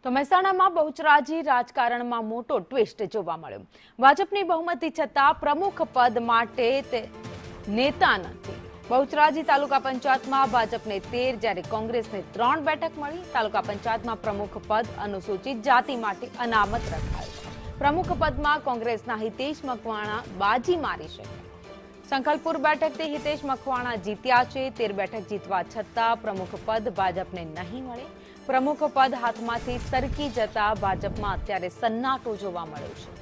તો મહેસાણામાં બહુચરાજી રાજકારણમાં મોટો ટ્વિસ્ટ જોવા મળ્યો। ભાજપની બહુમતી છતાં પ્રમુખ પદ માટે તે નેતા નથી। બહુચરાજી તાલુકા પંચાયતમાં ભાજપને 13 જ્યારે કોંગ્રેસને 3 બેઠક મળી। તાલુકા પંચાયતમાં પ્રમુખ પદ અનુસૂચિત જાતિ માટે અનામત રખાયું। પ્રમુખ પદમાં કોંગ્રેસના હિતેશ મકવાણા બાજી મારી શકે। સંખલપુર બેઠકથી હિતેશ મકવાણા જીત્યા છે। 13 બેઠક જીતવા છતાં પ્રમુખ પદ ભાજપને નહીં મળે। પ્રમુખ પદ હાથમાંથી સરકી જતા ભાજપમાં અત્યારે સન્નાટો જોવા મળ્યો છે।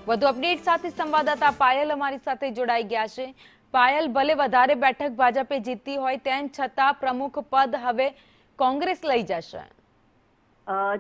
વધુ અપડેટ સાથે સંવાદદાતા પાયલ અમારી સાથે જોડાઈ ગયા છે। પાયલ, ભલે વધારે બેઠક ભાજપે જીતી હોય તેમ છતાં પ્રમુખ પદ હવે કોંગ્રેસ લઈ જશે।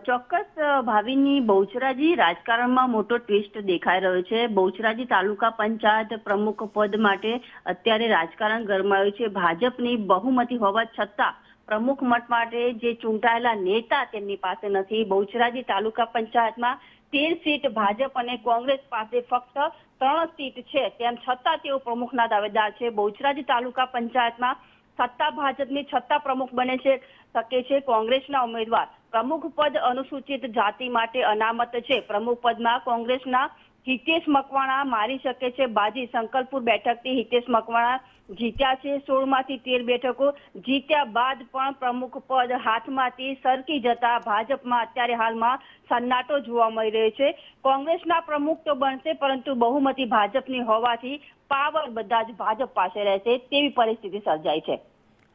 ચોક્કસ ભાવિની, બહુચરાજી રાજકારણમાં મોટો ટ્વિસ્ટ દેખાઈ રહ્યો છે। બહુચરાજી તાલુકા પંચાયત પ્રમુખ પદ માટે અત્યારે રાજકારણ ગરમાયું છે। ભાજપની બહુમતી હોવા છતાં પ્રમુખ મત માટે જે ચૂંટાયેલા નેતા તેમની પાસે નથી। બહુચરાજી તાલુકા પંચાયતમાં 13 સીટ ભાજપ અને કોંગ્રેસ પાસે ફક્ત 3 સીટ છે, તેમ છતાં તેઓ પ્રમુખના દાવેદાર છે। બહુચરાજી તાલુકા પંચાયતમાં સત્તા ભાજપની છતાં પ્રમુખ બને છે શકે છે કોંગ્રેસના ઉમેદવાર। પ્રમુખ પદ અનુસૂચિત જાતિ માટે અનામત છે। પ્રમુખ પદમાં કોંગ્રેસના હિતેશ મકવાણા મારી શકે છે બાજી। સંકલપુર બેઠકથી હિતેશ મકવાણા જીત્યા છે। 16માંથી 13 બેઠકો જીત્યા બાદ પણ પ્રમુખ પદ હાથમાંથી સરકી જતા ભાજપમાં અત્યારે હાલમાં સન્નાટો જોવા મળી રહ્યો છે। કોંગ્રેસના પ્રમુખ તો બનશે, પરંતુ બહુમતી ભાજપની હોવાથી પાવર બધા જ ભાજપ પાસે રહેશે તેવી પરિસ્થિતિ સર્જાઈ છે।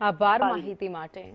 આભાર માહિતી માટે।